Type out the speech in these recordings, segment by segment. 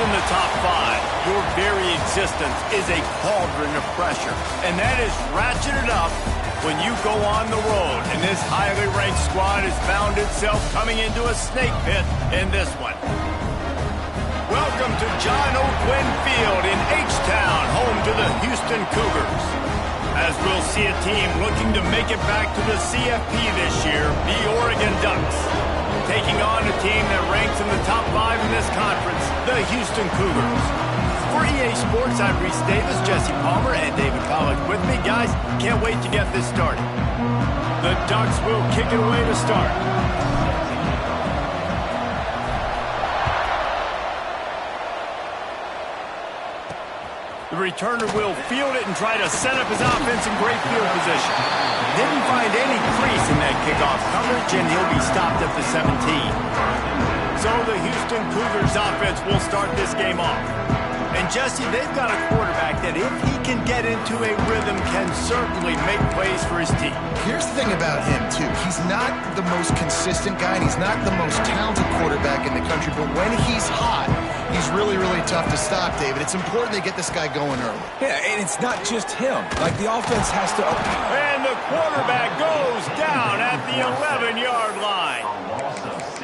in the top 5, your very existence is a cauldron of pressure. And that is ratcheted up when you go on the road. And this highly ranked squad has found itself coming into a snake pit in this one. Welcome to John O'Quinn Field in H-Town, home to the Houston Cougars. As we'll see a team looking to make it back to the CFP this year, the Oregon Ducks. Taking on a team that ranks in the top 5 in this conference, the Houston Cougars. For EA Sports, I'm Reese Davis, Jesse Palmer, and David Pollack with me. Guys, can't wait to get this started. The Ducks will kick it away to start. The returner will field it and try to set up his offense in great field position. Didn't find any crease in that kickoff coverage, and he'll be stopped at the 17. So the Houston Cougars offense will start this game off. And Jesse, they've got a quarterback that if he can get into a rhythm can certainly make plays for his team. Here's the thing about him, too. He's not the most consistent guy, and he's not the most talented quarterback in the country, but when he's hot, he's really, really tough to stop, David. It's important they get this guy going early. Yeah, and it's not just him. Like, the offense has to... And the quarterback goes down at the 11-yard line.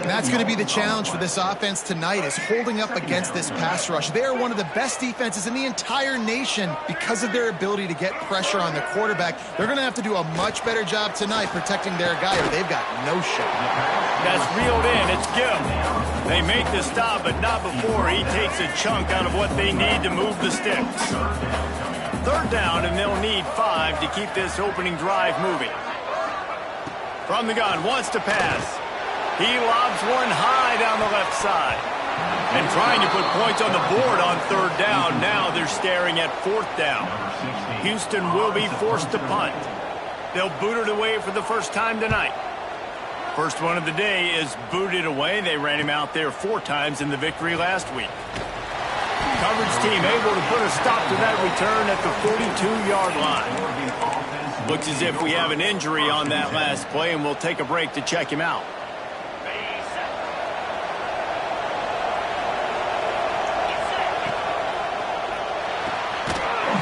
And that's going to be the challenge for this offense tonight, is holding up against this pass rush. They are one of the best defenses in the entire nation because of their ability to get pressure on the quarterback. They're going to have to do a much better job tonight protecting their guy, or they've got no shot. That's reeled in. It's Gill. They make the stop, but not before he takes a chunk out of what they need to move the sticks. Third down, and they'll need 5 to keep this opening drive moving. From the gun, wants to pass. He lobs one high down the left side. And trying to put points on the board on third down. Now they're staring at fourth down. Houston will be forced to punt. They'll boot it away for the first time tonight. First one of the day is booted away. They ran him out there 4 times in the victory last week. Coverage team able to put a stop to that return at the 42-yard line. Looks as if we have an injury on that last play, and we'll take a break to check him out.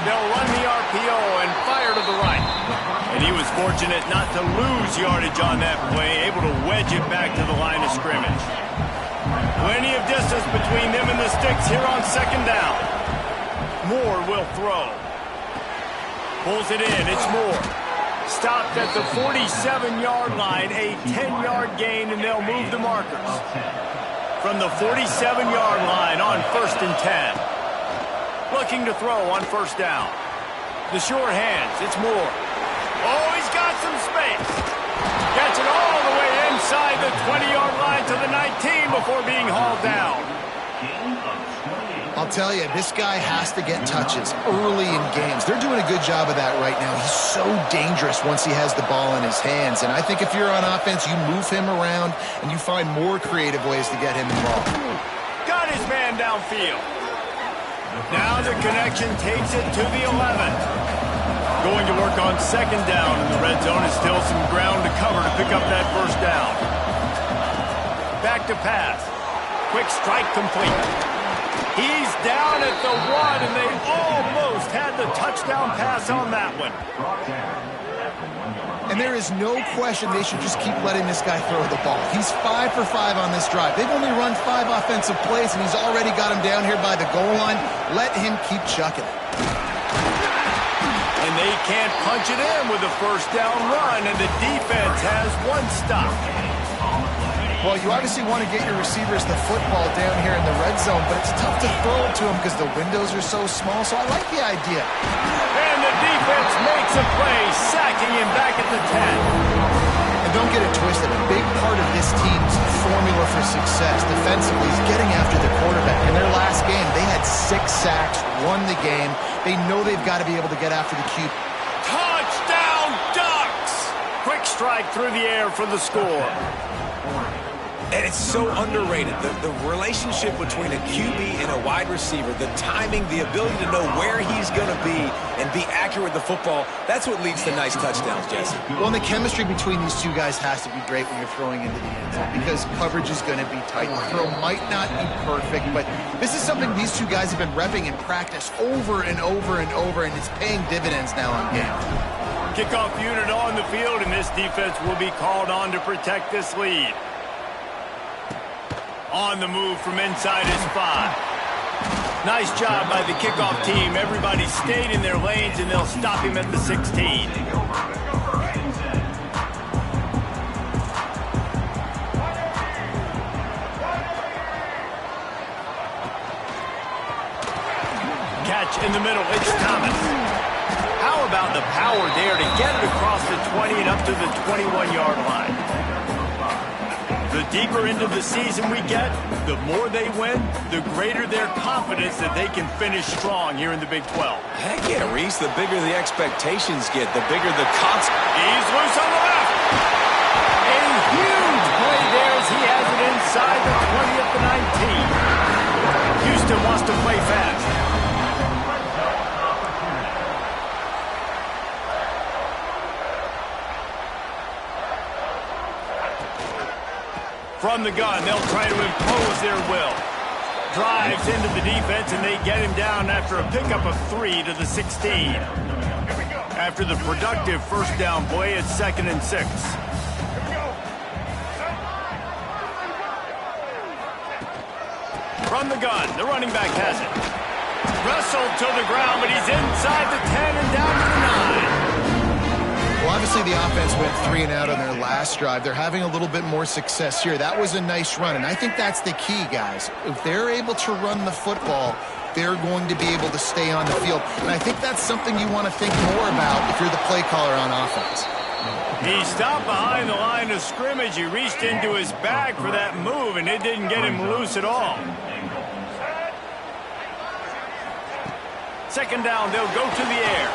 They'll run the RPO and fire to the right. And he was fortunate not to lose yardage on that play, able to wedge it back to the line of scrimmage. Plenty of distance between them and the sticks here on second down. Moore will throw. Pulls it in. It's Moore. Stopped at the 47-yard line, a 10-yard gain, and they'll move the markers. From the 47-yard line on 1st and 10. Looking to throw on first down. The sure hands. It's Moore. Oh, he's got some space. Gets it all the way inside the 20-yard line to the 19 before being hauled down. I'll tell you, this guy has to get touches early in games. They're doing a good job of that right now. He's so dangerous once he has the ball in his hands. And I think if you're on offense, you move him around and you find more creative ways to get him involved. Got his man downfield. Now the connection takes it to the 11. Going to work on second down in the red zone. Is still some ground to cover to pick up that first down. Back to pass. Quick strike complete. He's down at the 1, and they almost had the touchdown pass on that one. And there is no question they should just keep letting this guy throw the ball. He's 5 for 5 on this drive. They've only run 5 offensive plays, and he's already got him down here by the goal line. Let him keep chucking it. And they can't punch it in with a first down run, and the defense has 1 stop. Well, you obviously want to get your receivers the football down here in the red zone, but it's tough to throw it to them because the windows are so small, so I like the idea. And the defense makes a play, sacking him back at the 10. And don't get it twisted. A big part of this team's formula for success defensively is getting after the quarterback. In their last game, they had 6 sacks, won the game. They know they've got to be able to get after the QB. Touchdown, Ducks! Quick strike through the air for the score. And it's so underrated. The relationship between a QB and a wide receiver, the timing, the ability to know where he's going to be and be accurate with the football, that's what leads to nice touchdowns, Jesse. Well, and the chemistry between these two guys has to be great when you're throwing into the end zone because coverage is going to be tight. The throw might not be perfect, but this is something these two guys have been repping in practice over and over and over, and it's paying dividends now on game. Kickoff unit on the field, and this defense will be called on to protect this lead. On the move from inside his 5. Nice job by the kickoff team. Everybody stayed in their lanes, and they'll stop him at the 16. Catch in the middle. It's Thomas. How about the power there to get it across the 20 and up to the 21-yard line? The deeper into the season we get, the more they win, the greater their confidence that they can finish strong here in the Big 12. Heck yeah, Reese. The bigger the expectations get, the bigger the consequences. He's loose on the left. A huge play there as he has it inside the 20 at the 19. Houston wants to play fast. From the gun, they'll try to impose their will. Drives into the defense, and they get him down after a pickup of 3 to the 16. After the productive first down play, it's 2nd and 6. From the gun, the running back has it. Wrestled to the ground, but he's inside the 10 and down to the 9. Well, obviously the offense went 3 and out on their last drive. They're having a little bit more success here. That was a nice run, and I think that's the key, guys. If they're able to run the football, they're going to be able to stay on the field. And I think that's something you want to think more about if you're the play caller on offense. He stopped behind the line of scrimmage. He reached into his bag for that move, and it didn't get him loose at all. 2nd down, they'll go to the air.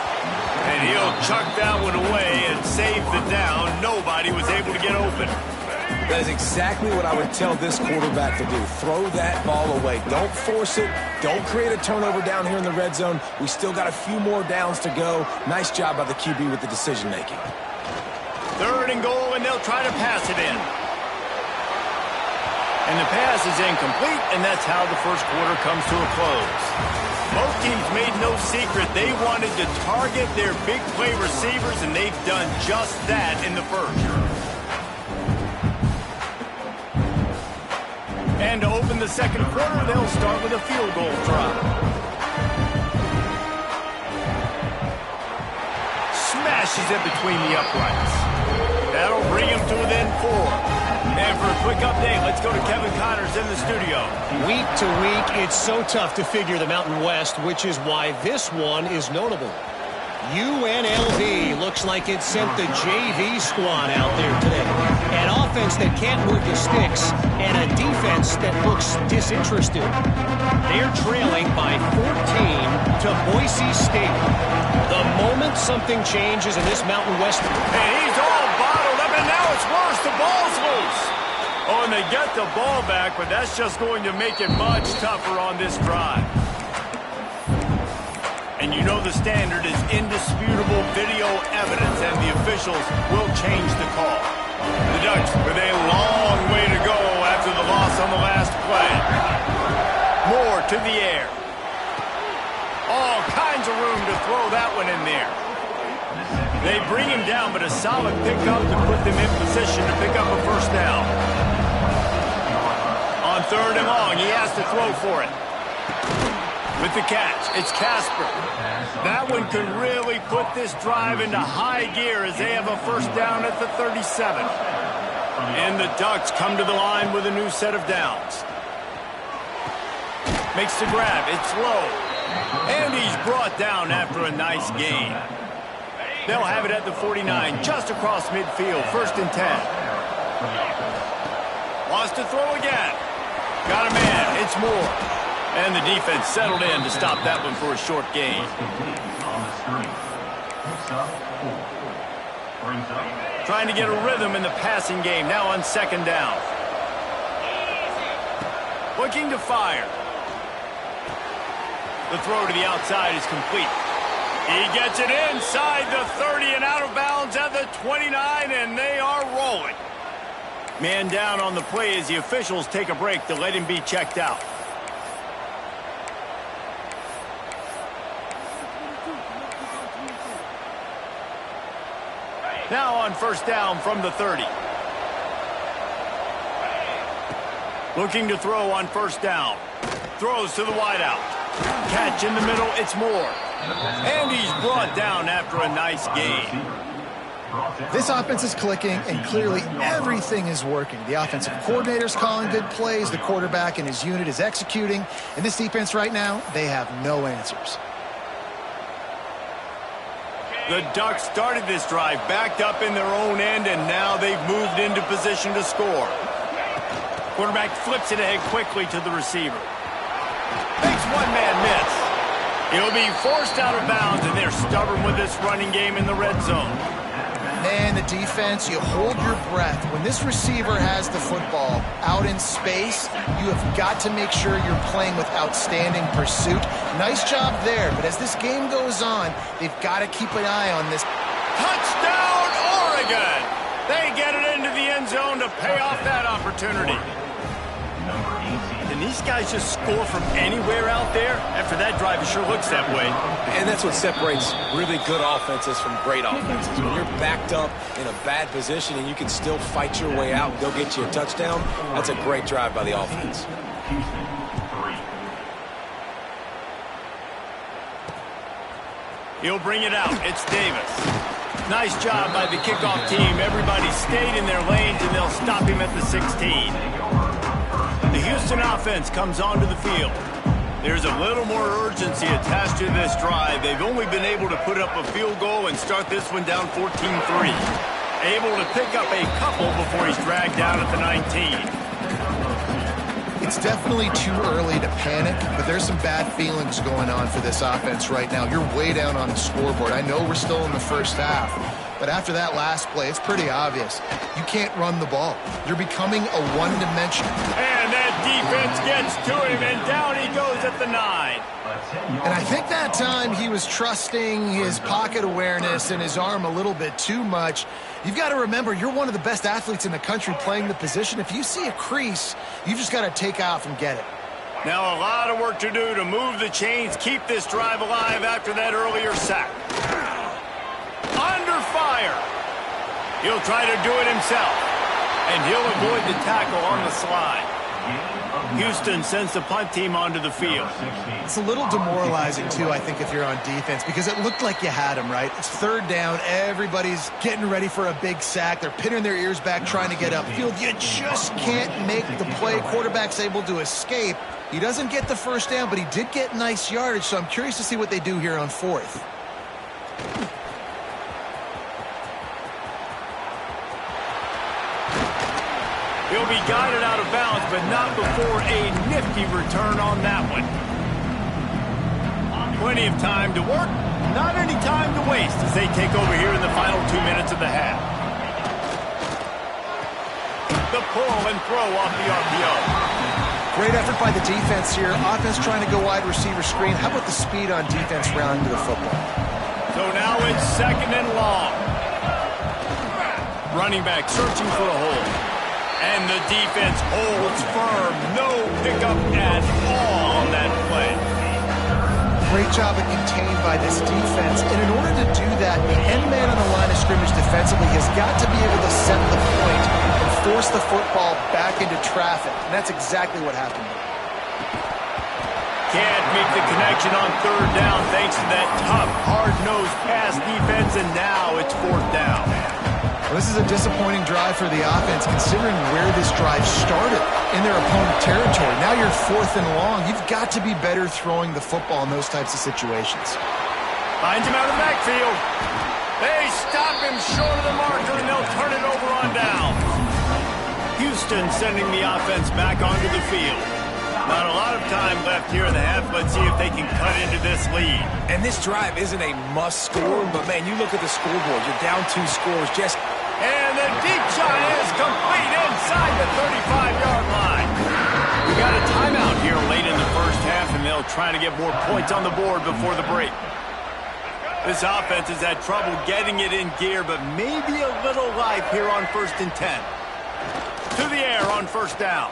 And he'll chuck that one away and save the down. Nobody was able to get open. That is exactly what I would tell this quarterback to do. Throw that ball away. Don't force it. Don't create a turnover down here in the red zone. We still got a few more downs to go. Nice job by the QB with the decision-making. 3rd and goal, and they'll try to pass it in. And the pass is incomplete, and that's how the first quarter comes to a close. Both teams made no secret they wanted to target their big play receivers, and they've done just that in the first. And to open the second quarter, they'll start with a field goal try. Smashes it between the uprights. That'll bring him to within 4. And for a quick update, let's go to Kevin Connors in the studio. Week to week, it's so tough to figure the Mountain West, which is why this one is notable. UNLV looks like it sent the JV squad out there today. An offense that can't move the sticks and a defense that looks disinterested. They're trailing by 14 to Boise State. The moment something changes in this Mountain West... And he's all bottled up, and now it's worse. The ball's loose. Oh, and they get the ball back, but that's just going to make it much tougher on this drive. And you know the standard is indisputable video evidence, and the officials will change the call. The Ducks with a long way to go after the loss on the last play. Moore to the air. All kinds of room to throw that one in there. They bring him down, but a solid pickup to put them in position to pick up a first down. On 3rd and long, he has to throw for it. With the catch, it's Casper. That one could really put this drive into high gear as they have a first down at the 37. And the Ducks come to the line with a new set of downs. Makes the grab, it's low. And he's brought down after a nice gain. They'll have it at the 49, just across midfield, 1st and 10. Wants to throw again. Got a man, it's Moore. And the defense settled in to stop that one for a short gain. Trying to get a rhythm in the passing game, now on 2nd down. Looking to fire. The throw to the outside is complete. He gets it inside the 30 and out of bounds at the 29, and they are rolling. Man down on the play as the officials take a break to let him be checked out. Now on first down from the 30. Looking to throw on first down. Throws to the wideout. Catch in the middle, it's Moore. And he's brought down after a nice gain. This offense is clicking, and clearly everything is working. The offensive coordinator's calling good plays. The quarterback and his unit is executing. And this defense right now, they have no answers. The Ducks started this drive backed up in their own end, and now they've moved into position to score. Quarterback flips it ahead quickly to the receiver. Makes one-man miss. He'll be forced out of bounds, and they're stubborn with this running game in the red zone. Man, the defense, you hold your breath. When this receiver has the football out in space, you have got to make sure you're playing with outstanding pursuit. Nice job there, but as this game goes on, they've got to keep an eye on this. Touchdown, Oregon! They get it into the end zone to pay off that opportunity. Can these guys just score from anywhere out there? After that drive, it sure looks that way. And that's what separates really good offenses from great offenses. When you're backed up in a bad position and you can still fight your way out and go get you a touchdown, that's a great drive by the offense. He'll bring it out. It's Davis. Nice job by the kickoff team. Everybody stayed in their lanes, and they'll stop him at the 16. The Houston offense comes onto the field. There's a little more urgency attached to this drive. They've only been able to put up a field goal and start this one down 14-3. Able to pick up a couple before he's dragged down at the 19. It's definitely too early to panic, but there's some bad feelings going on for this offense right now. You're way down on the scoreboard. I know we're still in the first half, but after that last play, it's pretty obvious. You can't run the ball. You're becoming a one-dimensional. And that defense gets to him, and down he goes at the 9. And I think that time he was trusting his pocket awareness and his arm a little bit too much. You've got to remember, you're one of the best athletes in the country playing the position. If you see a crease, you've just got to take off and get it. Now a lot of work to do to move the chains, keep this drive alive after that earlier sack. Under fire. He'll try to do it himself, and he'll avoid the tackle on the slide. Houston sends the punt team onto the field. It's a little demoralizing, too, I think, if you're on defense, because it looked like you had him, right? It's third down. Everybody's getting ready for a big sack. They're pinning their ears back, trying to get upfield. You just can't make the play. Quarterback's able to escape. He doesn't get the first down, but he did get nice yardage, so I'm curious to see what they do here on fourth. He'll be guided out of bounds, but not before a nifty return on that one. Plenty of time to work, not any time to waste as they take over here in the final 2 minutes of the half. The pull and throw off the RPO. Great effort by the defense here. Offense trying to go wide receiver screen. How about the speed on defense rounding to the football? So now it's second and long. Running back searching for a hole. And the defense holds firm. No pickup at all on that play. Great job of contained by this defense. And in order to do that, the end man on the line of scrimmage defensively has got to be able to set the point and force the football back into traffic. And that's exactly what happened. Can't make the connection on third down thanks to that tough, hard-nosed pass defense, and now it's fourth down. Well, this is a disappointing drive for the offense, considering where this drive started in their opponent territory. Now you're fourth and long. You've got to be better throwing the football in those types of situations. Finds him out of the backfield. They stop him short of the marker, and they'll turn it over on down. Houston sending the offense back onto the field. Not a lot of time left here in the half. Let's see if they can cut into this lead. And this drive isn't a must score, but man, you look at the scoreboard. You're down 2 scores. And the deep shot is complete inside the 35-yard line. We got a timeout here late in the first half, and they'll try to get more points on the board before the break. This offense has had trouble getting it in gear, but maybe a little life here on 1st and 10. To the air on 1st down.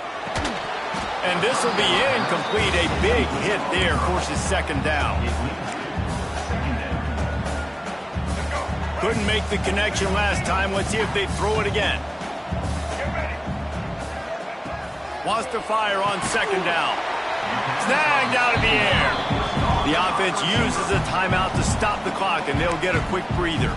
And this will be incomplete. A big hit there forces 2nd down. Couldn't make the connection last time. Let's see if they throw it again. Wants to fire on 2nd down. Snagged out of the air. The offense uses a timeout to stop the clock, and they'll get a quick breather.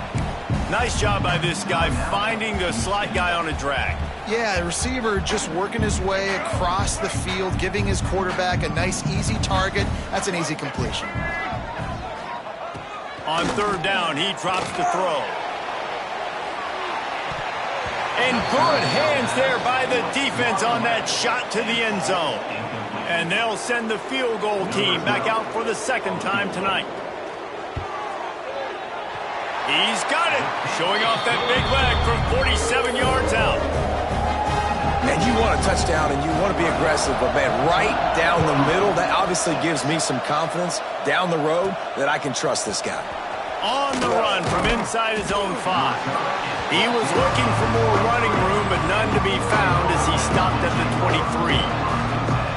Nice job by this guy finding the slot guy on a drag. Yeah, the receiver just working his way across the field, giving his quarterback a nice, easy target. That's an easy completion. On 3rd down, he drops to throw. And good hands there by the defense on that shot to the end zone. And they'll send the field goal team back out for the 2nd time tonight. He's got it, showing off that big leg from 47 yards out. And you want a touchdown and you want to be aggressive, but man, right down the middle, that obviously gives me some confidence down the road that I can trust this guy. On the run from inside his own 5. He was looking for more running room, but none to be found as he stopped at the 23.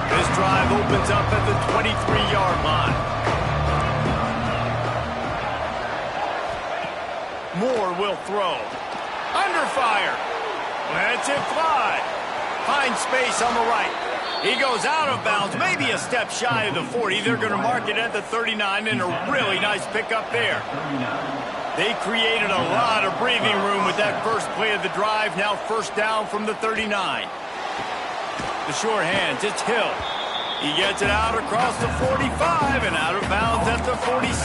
This drive opens up at the 23-yard line. Moore will throw. Under fire. Lets it fly. Finds space on the right. He goes out of bounds, maybe a step shy of the 40. They're going to mark it at the 39, and a really nice pickup there. They created a lot of breathing room with that first play of the drive. Now 1st down from the 39. The short hands, it's Hill. He gets it out across the 45 and out of bounds at the 46.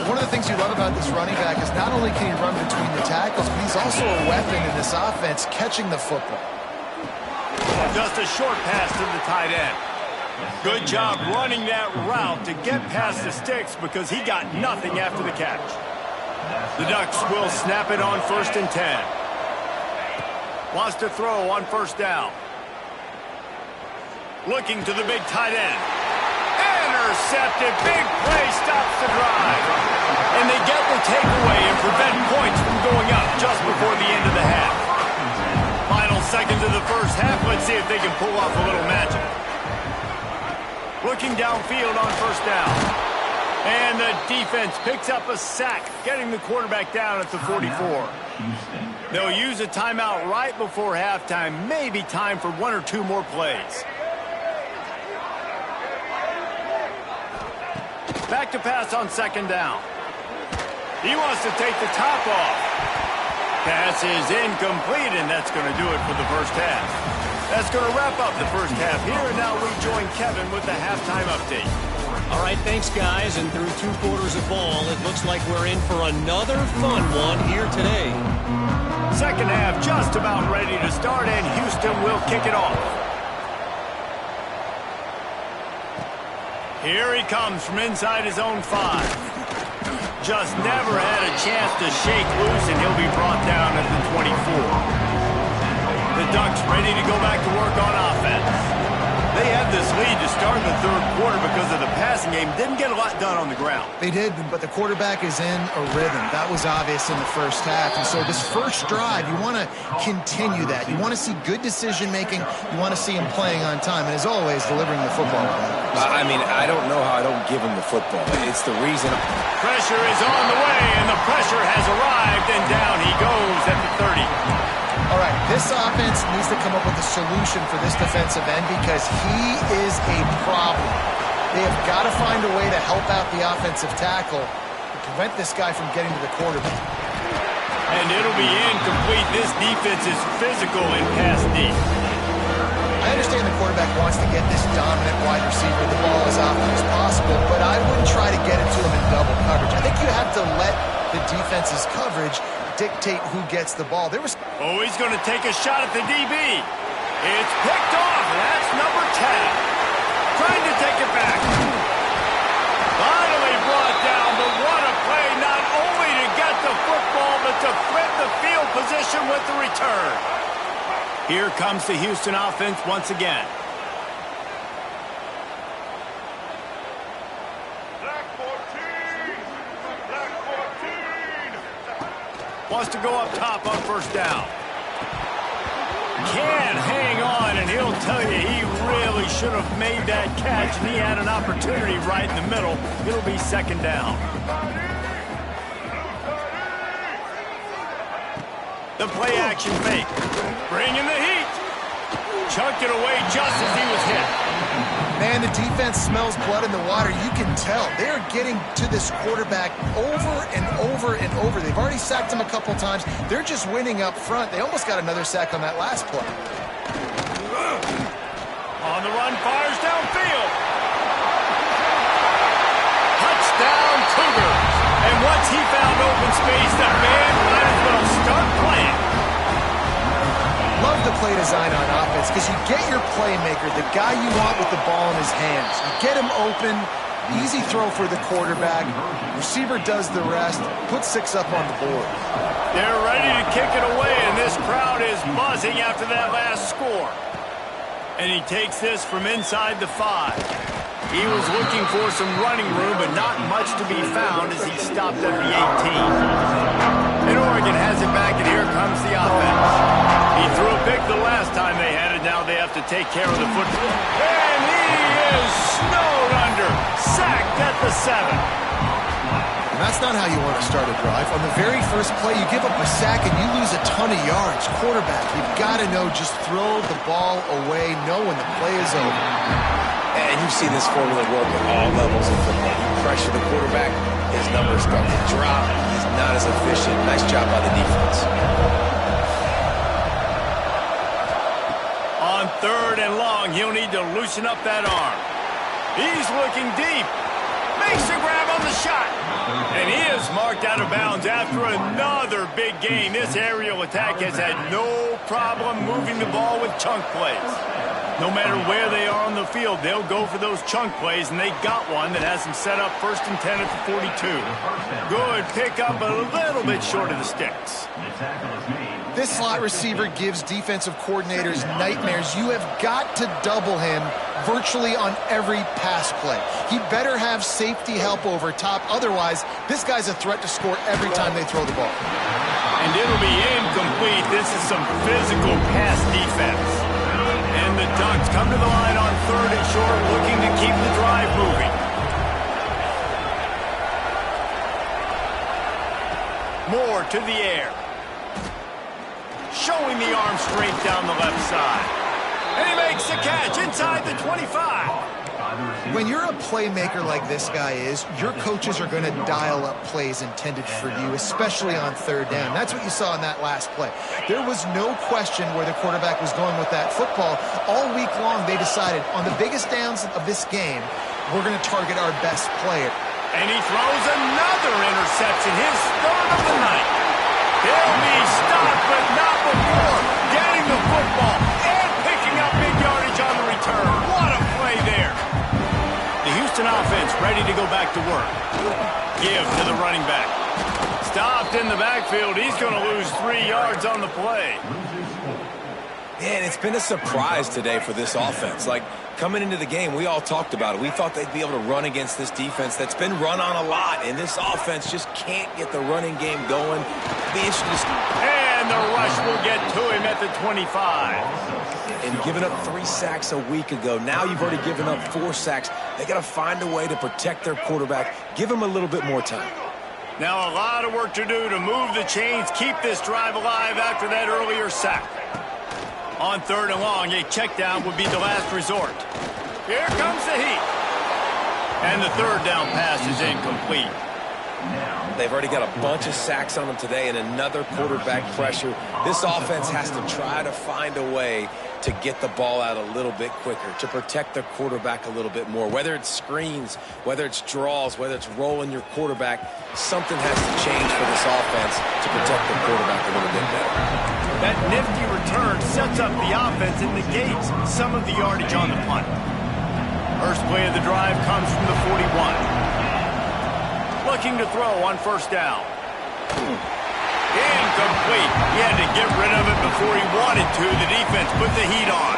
One of the things you love about this running back is not only can he run between the tackles, but he's also a weapon in this offense catching the football. Just a short pass to the tight end. Good job running that route to get past the sticks because he got nothing after the catch. The Ducks will snap it on 1st and 10. Wants to throw on 1st down. Looking to the big tight end. Intercepted. Big play stops the drive. And they get the takeaway and prevent points from going up just before the end of the half. Final seconds of the first half. Let's see if they can pull off a little magic. Looking downfield on 1st down. And the defense picks up a sack, getting the quarterback down at the 44. They'll use a timeout right before halftime. Maybe time for 1 or 2 more plays. Back to pass on 2nd down. He wants to take the top off. Pass is incomplete, and that's going to do it for the first half. That's going to wrap up the first half here, and now we join Kevin with the halftime update. All right, thanks, guys. And through 2 quarters of ball, it looks like we're in for another fun one here today. 2nd half just about ready to start, and Houston will kick it off. Here he comes from inside his own 5. Just never had a chance to shake loose, and he'll be brought down at the 24. The Ducks ready to go back to work on offense. They had this lead to start the 3rd quarter because of the passing game. Didn't get a lot done on the ground. They did, but the quarterback is in a rhythm. That was obvious in the first half. And so this first drive, you want to continue that. You want to see good decision-making. You want to see him playing on time. And as always, delivering the football. I mean, I don't know how I don't give him the football. It's the reason. Pressure is on the way, and the pressure has arrived, and down he goes at the 30. All right, this offense needs to come up with a solution for this defensive end because he is a problem. They have got to find a way to help out the offensive tackle to prevent this guy from getting to the quarterback. And it'll be incomplete. This defense is physical and pass deep. I understand the quarterback wants to get this dominant wide receiver the ball as often as possible, but I wouldn't try to get it to him in double coverage. I think you have to let the defense's coverage dictate who gets the ball. Oh, he's going to take a shot at the DB. It's picked off. That's number 10. Trying to take it back. Finally brought down, but what a play, not only to get the football, but to flip the field position with the return. Here comes the Houston offense once again. Wants to go up top on first down. Can't hang on, and he'll tell you he really should have made that catch, and he had an opportunity right in the middle. It'll be second down. The play action fake. Bringing the heat. Chucked it away just as he was hit. Man, the defense smells blood in the water. You can tell. They're getting to this quarterback over and over and over. They've already sacked him a couple times. They're just winning up front. They almost got another sack on that last play. On the run, fires downfield. Touchdown, Cougars. And once he found open space, the man might as well start playing. Love the play design on offense because you get your playmaker, the guy you want with the ball in his hands. You get him open, easy throw for the quarterback. Receiver does the rest, put 6 up on the board. They're ready to kick it away, and this crowd is buzzing after that last score. And he takes this from inside the 5. He was looking for some running room, but not much to be found as he stopped at the 18. And Oregon has it back, and here comes the offense. He threw a pick the last time they had it. Now they have to take care of the football. And he is snowed under. Sacked at the 7. And that's not how you want to start a drive. On the very first play, you give up a sack and you lose a ton of yards. Quarterback, you've got to know, just throw the ball away, know when the play is over. And you see this formula work at all levels of football. You pressure the quarterback, his numbers start to drop. He's not as efficient. Nice job by the defense. On 3rd and long, he'll need to loosen up that arm. He's looking deep. Makes the grab on the shot. And he is marked out of bounds after another big gain. This aerial attack has had no problem moving the ball with chunk plays. No matter where they are on the field, they'll go for those chunk plays, and they got one that has them set up 1st and 10 at the 42. Good pickup, a little bit short of the sticks. This slot receiver gives defensive coordinators nightmares. You have got to double him virtually on every pass play. He better have safety help over top. Otherwise, this guy's a threat to score every time they throw the ball. And it'll be incomplete. This is some physical pass defense. And the Ducks come to the line on 3rd and short, looking to keep the drive moving. Moore to the air. Showing the arm strength down the left side. And he makes the catch inside the 25. When you're a playmaker like this guy is, your coaches are going to dial up plays intended for you, especially on 3rd down. That's what you saw in that last play. There was no question where the quarterback was going with that football. All week long, they decided on the biggest downs of this game, we're going to target our best player. And he throws another interception, his 3rd of the night. He'll be stopped, but not before getting the football and picking up big yardage on the return. What a play there. The Houston offense ready to go back to work. Give to the running back. Stopped in the backfield. He's going to lose 3 yards on the play. Man, it's been a surprise today for this offense. Like, coming into the game, we all talked about it. We thought they'd be able to run against this defense that's been run on a lot, and this offense just can't get the running game going. Be interesting to see. And the rush will get to him at the 25. And giving up 3 sacks a week ago. Now you've already given up 4 sacks. They got to find a way to protect their quarterback. Give him a little bit more time. Now a lot of work to do to move the chains, keep this drive alive after that earlier sack. On 3rd and long, a check down would be the last resort. Here comes the heat. And the 3rd down pass is incomplete. They've already got a bunch of sacks on them today and another quarterback pressure. This offense has to try to find a way to get the ball out a little bit quicker, to protect their quarterback a little bit more. Whether it's screens, whether it's draws, whether it's rolling your quarterback, something has to change for this offense to protect the quarterback a little bit better. That nifty return sets up the offense and negates some of the yardage on the punt. First play of the drive comes from the 41. Looking to throw on 1st down. Incomplete. He had to get rid of it before he wanted to. The defense put the heat on.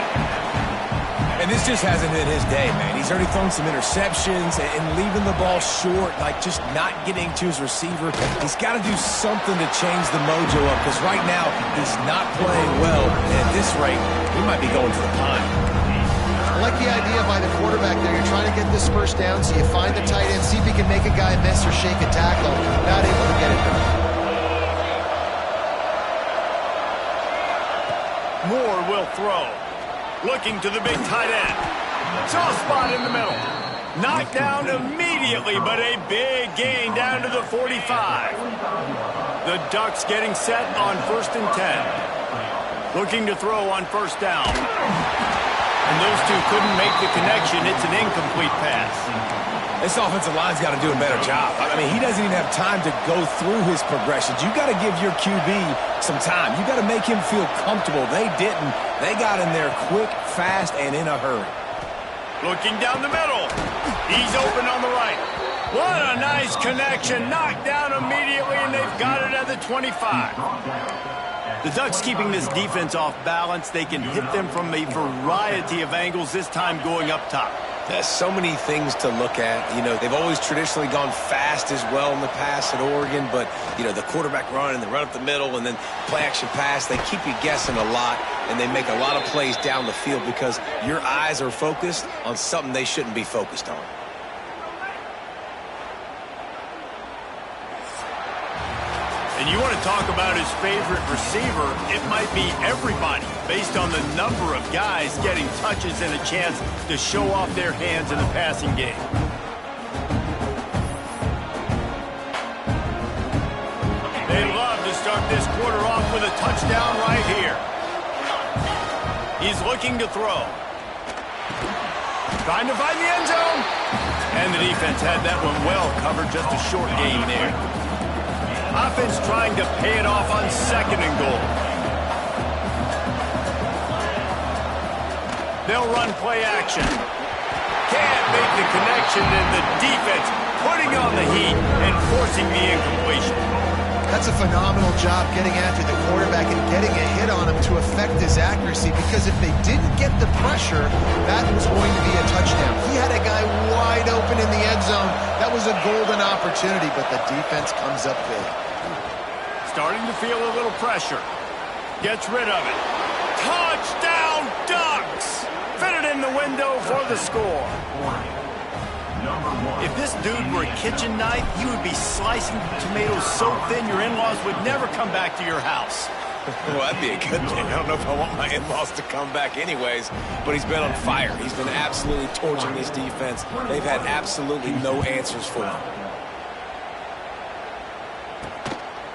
And this just hasn't been his day, man. He's already thrown some interceptions and leaving the ball short, like just not getting to his receiver. He's got to do something to change the mojo up, because right now he's not playing well. And at this rate, he might be going to the pine. I like the idea by the quarterback there. You're trying to get this first down, so you find the tight end, see if he can make a guy miss or shake a tackle. Not able to get it done. Moore will throw. Looking to the big tight end. Soft spot in the middle. Knocked down immediately, but a big gain down to the 45. The Ducks getting set on 1st and 10. Looking to throw on 1st down. And those two couldn't make the connection. It's an incomplete pass. This offensive line's got to do a better job. I mean, he doesn't even have time to go through his progressions. You got to give your QB some time. You got to make him feel comfortable. They didn't. They got in there quick, fast, and in a hurry. Looking down the middle. He's open on the right. What a nice connection. Knocked down immediately, and they've got it at the 25. The Ducks keeping this defense off balance. They can hit them from a variety of angles, this time going up top. There's so many things to look at. You know, they've always traditionally gone fast as well in the past at Oregon, but, you know, the quarterback run and the run up the middle and then play-action pass, they keep you guessing a lot, and they make a lot of plays down the field because your eyes are focused on something they shouldn't be focused on. And you want to talk about his favorite receiver, it might be everybody, based on the number of guys getting touches and a chance to show off their hands in the passing game. They love to start this quarter off with a touchdown right here. He's looking to throw. Trying to find the end zone. And the defense had that one well covered, just a short gain there. Offense trying to pay it off on 2nd and goal. They'll run play action. Can't make the connection, and the defense putting on the heat and forcing the incompletion. That's a phenomenal job getting after the quarterback and getting a hit on him to affect his accuracy, because if they didn't get the pressure, that was going to be a touchdown. He had a guy wide open in the end zone. That was a golden opportunity, but the defense comes up big. Starting to feel a little pressure. Gets rid of it. Touchdown, Ducks! Fitted in the window for the score. If this dude were a kitchen knife, he would be slicing tomatoes so thin your in-laws would never come back to your house. Well, that'd be a good thing. I don't know if I want my in-laws to come back anyways, but he's been on fire. He's been absolutely torching this defense. They've had absolutely no answers for him.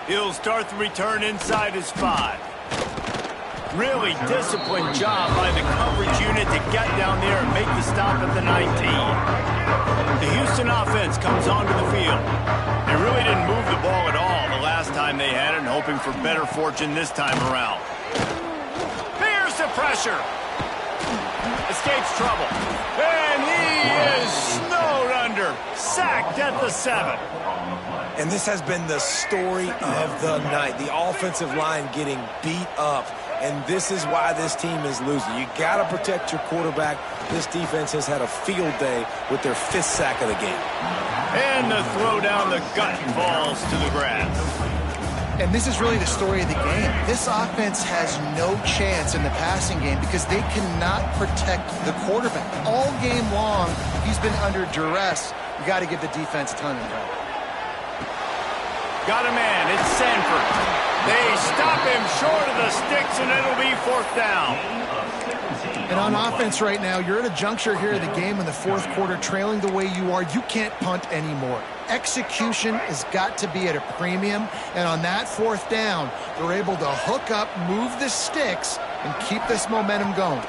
He'll start the return inside his 5. Really disciplined job by the coverage unit to get down there and make the stop at the 19. The Houston offense comes onto the field. They really didn't move the ball at all the last time they had it, and hoping for better fortune this time around. Here's the pressure. Escapes trouble. And he is snowed under. Sacked at the 7. And this has been the story of the night. The offensive line getting beat up. And this is why this team is losing. You got to protect your quarterback. This defense has had a field day with their 5th sack of the game. And the throw down the gut falls to the grass. And this is really the story of the game. This offense has no chance in the passing game because they cannot protect the quarterback. All game long, he's been under duress. You got to give the defense a ton of credit. Got a man. It's Sanford. They stop him short of the sticks, and it'll be 4th down. And on offense right now, you're at a juncture here of the game in the 4th quarter, trailing the way you are. You can't punt anymore. Execution has got to be at a premium, and on that 4th down, they're able to hook up, move the sticks, and keep this momentum going.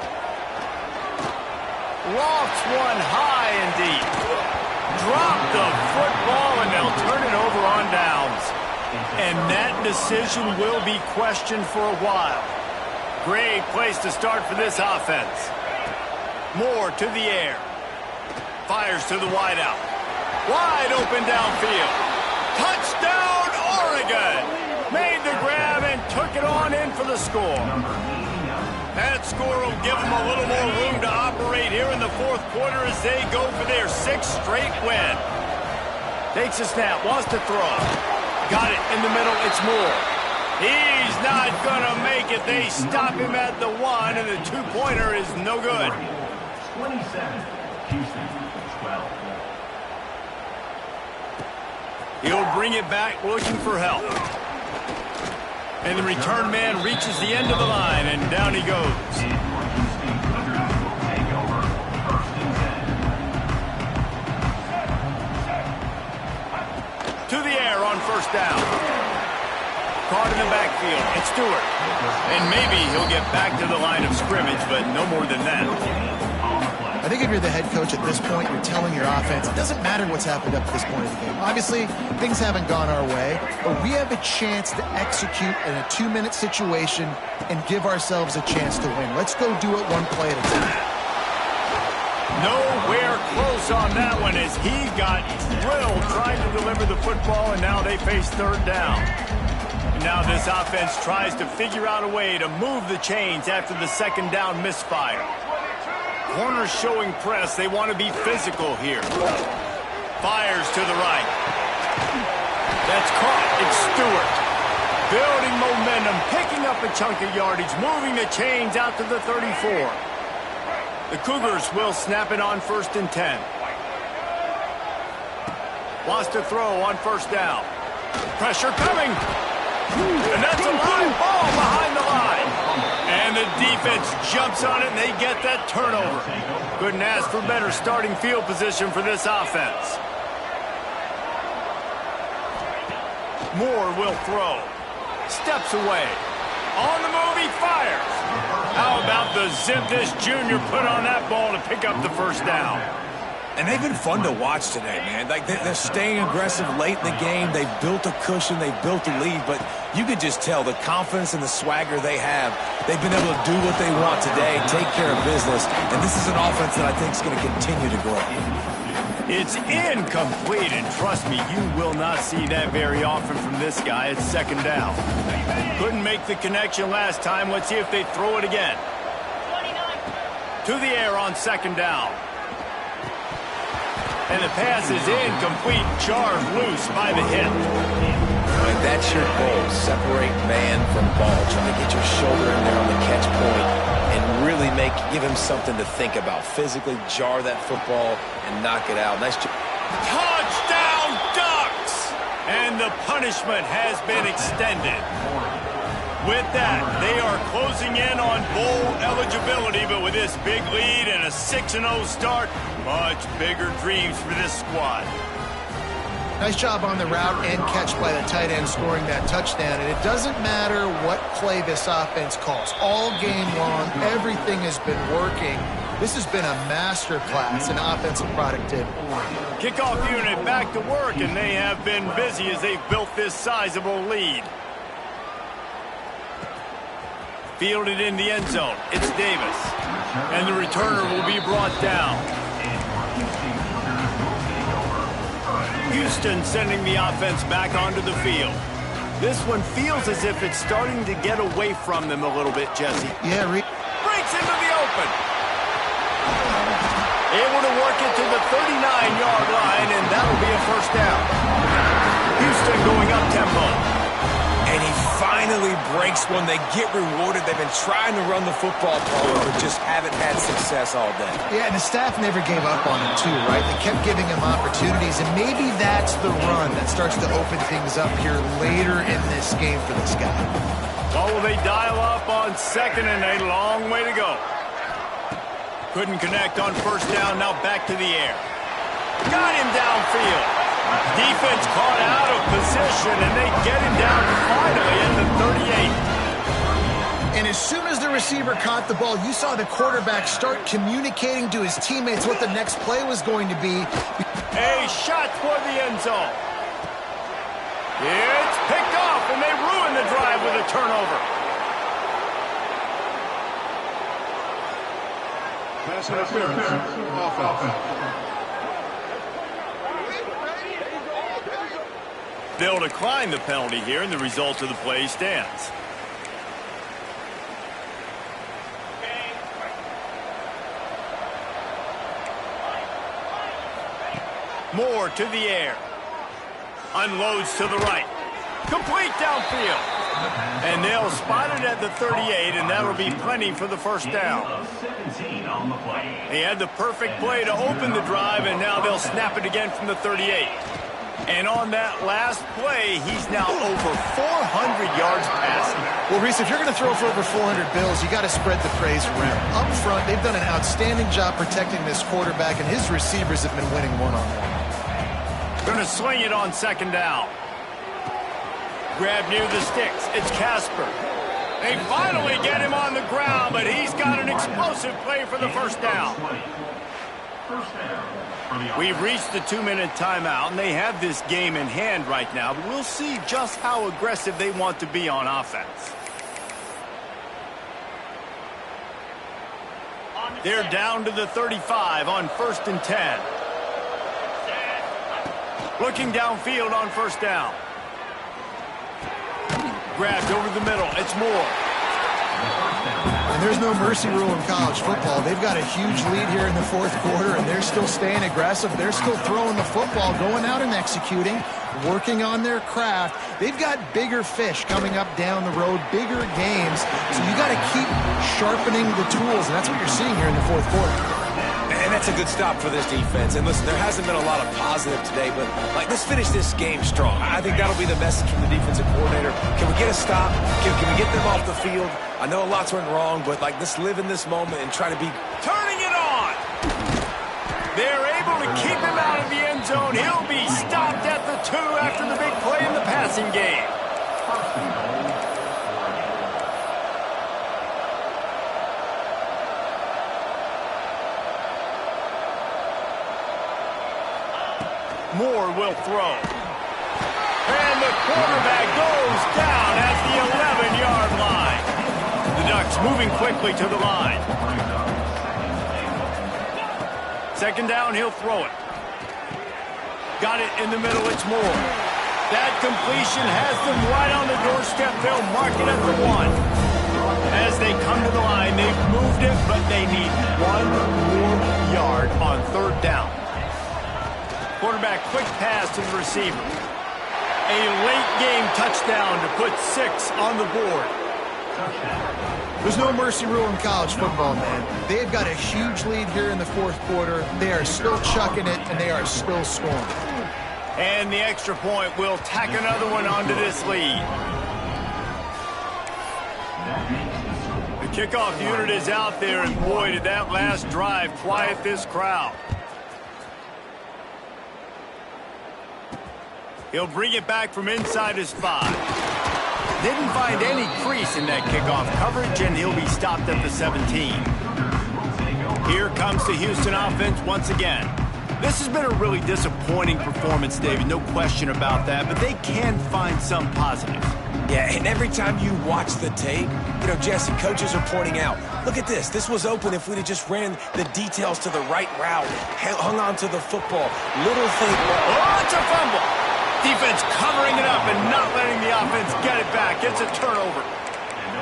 Lofts one high and deep. Drop the football, and they'll turn it over on downs. And that decision will be questioned for a while. Great place to start for this offense. Moore to the air. Fires to the wideout. Wide open downfield. Touchdown, Oregon! Made the grab and took it on in for the score. That score will give them a little more room to operate here in the fourth quarter as they go for their 6th straight win. Takes a snap, wants to throw. Got it in the middle, it's Moore. He's not going to make it. They stop him at the 1, and the 2-pointer is no good. 27, Houston, 12. He'll bring it back looking for help. And the return man reaches the end of the line, and down he goes. To the air on first down. Caught in the backfield. It's Stewart. And maybe he'll get back to the line of scrimmage, but no more than that. I think if you're the head coach at this point, you're telling your offense, it doesn't matter what's happened up to this point of the game. Obviously, things haven't gone our way, but we have a chance to execute in a 2-minute situation and give ourselves a chance to win. Let's go do it one play at a time. Nowhere close on that one as he got drilled trying to deliver the football, and now they face third down. And now this offense tries to figure out a way to move the chains after the second down misfire. Corners showing press. They want to be physical here. Fires to the right. That's caught. It's Stewart. Building momentum, picking up a chunk of yardage, moving the chains out to the 34. The Cougars will snap it on 1st and 10. Wants to throw on first down. Pressure coming. And that's a live ball behind the line. And the defense jumps on it, and they get that turnover. Couldn't ask for better starting field position for this offense. Moore will throw. Steps away. On the move, he fires. How about the zip this junior put on that ball to pick up the first down? And they've been fun to watch today, man. Like they're staying aggressive late in the game. They've built a cushion. They've built a lead. But you could just tell the confidence and the swagger they have. They've been able to do what they want today, take care of business. And this is an offense that I think is going to continue to grow. It's incomplete, and trust me, you will not see that very often from this guy. It's second down. Couldn't make the connection last time. Let's see if they throw it again. To the air on second down. And the pass is incomplete, charged loose by the hit. Right, that's your goal. Separate man from ball. Try to get your shoulder in there on the catch point and really give him something to think about. Physically jar that football and knock it out. Nice job. Touchdown, Ducks! And the punishment has been extended. With that, they are closing in on bowl eligibility, but with this big lead and a 6-0 start, much bigger dreams for this squad. Nice job on the route and catch by the tight end scoring that touchdown. And it doesn't matter what play this offense calls. All game long, everything has been working. This has been a master class in offensive productivity. Kickoff unit back to work, and they have been busy as they've built this sizable lead. Fielded in the end zone. It's Davis. And the returner will be brought down. Houston sending the offense back onto the field. This one feels as if it's starting to get away from them a little bit, Jesse. Yeah, breaks into the open. Able to work it to the 39-yard line, and that'll be a first down. Houston going up tempo. And he finally breaks one. They get rewarded. They've been trying to run the football, but just haven't had success all day. Yeah, and the staff never gave up on him, too, right? They kept giving him opportunities, and maybe that's the run that starts to open things up here later in this game for this guy. Well, will they dial up on second, and a long way to go. Couldn't connect on first down, now back to the air. Got him downfield. Defense caught out of position, and they get him down finally in the 38. And as soon as the receiver caught the ball, you saw the quarterback start communicating to his teammates what the next play was going to be. A shot toward the end zone. It's picked off, and they ruin the drive with a turnover. Pass interference. Offense. They'll decline the penalty here, and the result of the play stands. Moore to the air. Unloads to the right. Complete downfield. And they'll spot it at the 38, and that'll be plenty for the first down. He had the perfect play to open the drive, and now they'll snap it again from the 38. And on that last play, he's now over 400 yards passing. Well, Reese, if you're going to throw for over 400 bills, you got to spread the praise around. Up front, they've done an outstanding job protecting this quarterback, and his receivers have been winning one-on-one. Going to sling it on second down. Grab near the sticks. It's Casper. They finally get him on the ground, but he's got an explosive play for the first down. We've reached the 2-minute timeout, and they have this game in hand right now, but we'll see just how aggressive they want to be on offense. They're down to the 35 on 1st and 10. Looking downfield on first down. Grabbed over the middle. It's Moore. And there's no mercy rule in college football. They've got a huge lead here in the fourth quarter, and they're still staying aggressive. They're still throwing the football, going out and executing, working on their craft. They've got bigger fish coming up down the road, bigger games. So you got to keep sharpening the tools, and that's what you're seeing here in the fourth quarter. And that's a good stop for this defense. And listen, there hasn't been a lot of positive today, but let's finish this game strong. I think that'll be the message from the defensive coordinator. Can we get a stop? Can we get them off the field? I know a lot's went wrong, but let's live in this moment and try to be turning it on. They're able to keep him out of the end zone. He'll be stopped at the 2 after the big play in the passing game. Moore will throw. And the quarterback goes down at the 11-yard line. The Ducks moving quickly to the line. Second down, he'll throw it. Got it in the middle, it's Moore. That completion has them right on the doorstep. They'll mark it at the 1. As they come to the line, they've moved it, but they need 1 more yard on third down. Quarterback quick pass to the receiver. A late game touchdown to put 6 on the board. There's no mercy rule in college football, man. They've got a huge lead here in the fourth quarter. They are still chucking it, and they are still scoring. And the extra point will tack another one onto this lead. The kickoff unit is out there, and boy, did that last drive quiet this crowd. He'll bring it back from inside his 5. Didn't find any crease in that kickoff coverage, and he'll be stopped at the 17. Here comes the Houston offense once again. This has been a really disappointing performance, David, no question about that, but they can find some positives. Yeah, and every time you watch the tape, Jesse, coaches are pointing out, look at this. This was open if we'd have just ran the details to the right route, hung on to the football. Little thing. Oh, it's a fumble. Defense covering it up and not letting the offense get it back. It's a turnover.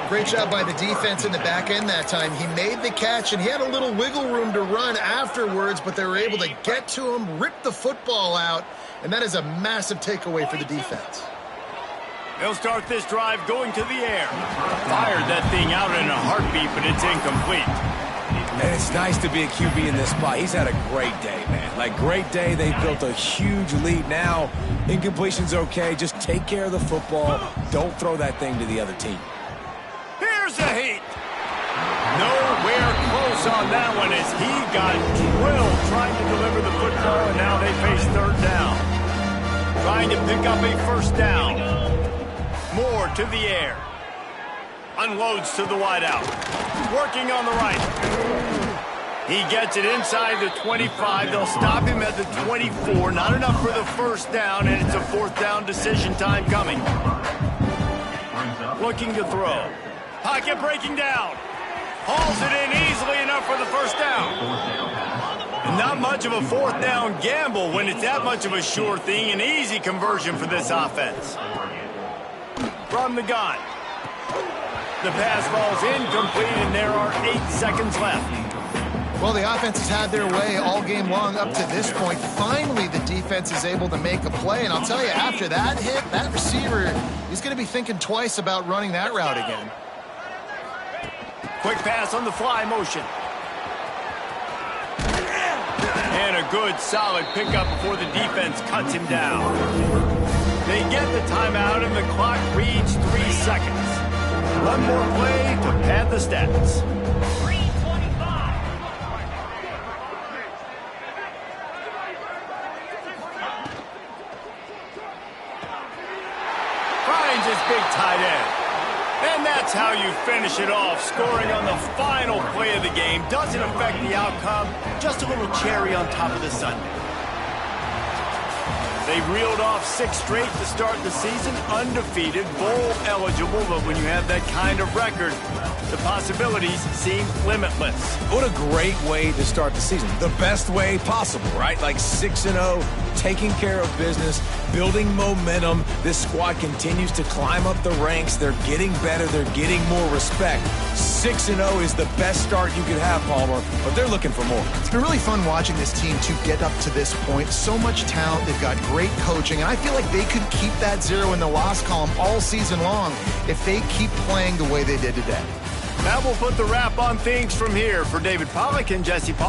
Great job by the defense in the back end that time. He made the catch, and he had a little wiggle room to run afterwards, but they were able to get to him, rip the football out, and that is a massive takeaway for the defense. They'll start this drive going to the air. Fired that thing out in a heartbeat, but it's incomplete. Man, it's nice to be a QB in this spot. He's had a great day, man. Great day. They've built a huge lead now. Incompletion's okay. Just take care of the football. Don't throw that thing to the other team. Here's a heat. Nowhere close on that one as he got drilled trying to deliver the football, and now they face third down. Trying to pick up a first down. Moore to the air. Unloads to the wideout. Working on the right. He gets it inside the 25. They'll stop him at the 24. Not enough for the first down, and it's a fourth down decision time coming. Looking to throw. Pocket breaking down. Hauls it in easily enough for the first down. Not much of a fourth down gamble when it's that much of a sure thing. An easy conversion for this offense. From the gun. The pass falls incomplete, and there are 8 seconds left. Well, the offense has had their way all game long up to this point. Finally, the defense is able to make a play. And I'll tell you, after that hit, that receiver is going to be thinking twice about running that route again. Quick pass on the fly motion. And a good, solid pickup before the defense cuts him down. They get the timeout, and the clock reads 3 seconds. One more play to pad the stats. Finds his big tight end. And that's how you finish it off. Scoring on the final play of the game doesn't affect the outcome. Just a little cherry on top of the sundae. They reeled off 6 straight to start the season, undefeated, bowl eligible, but when you have that kind of record, the possibilities seem limitless. What a great way to start the season. The best way possible, right? Like 6-0, taking care of business, building momentum. This squad continues to climb up the ranks. They're getting better. They're getting more respect. 6-0 is the best start you could have, Palmer, but they're looking for more. It's been really fun watching this team to get up to this point. So much talent. They've got great coaching, and I feel like they could keep that 0 in the loss column all season long if they keep playing the way they did today. That will put the wrap on things from here. For David Pollack and Jesse Paul.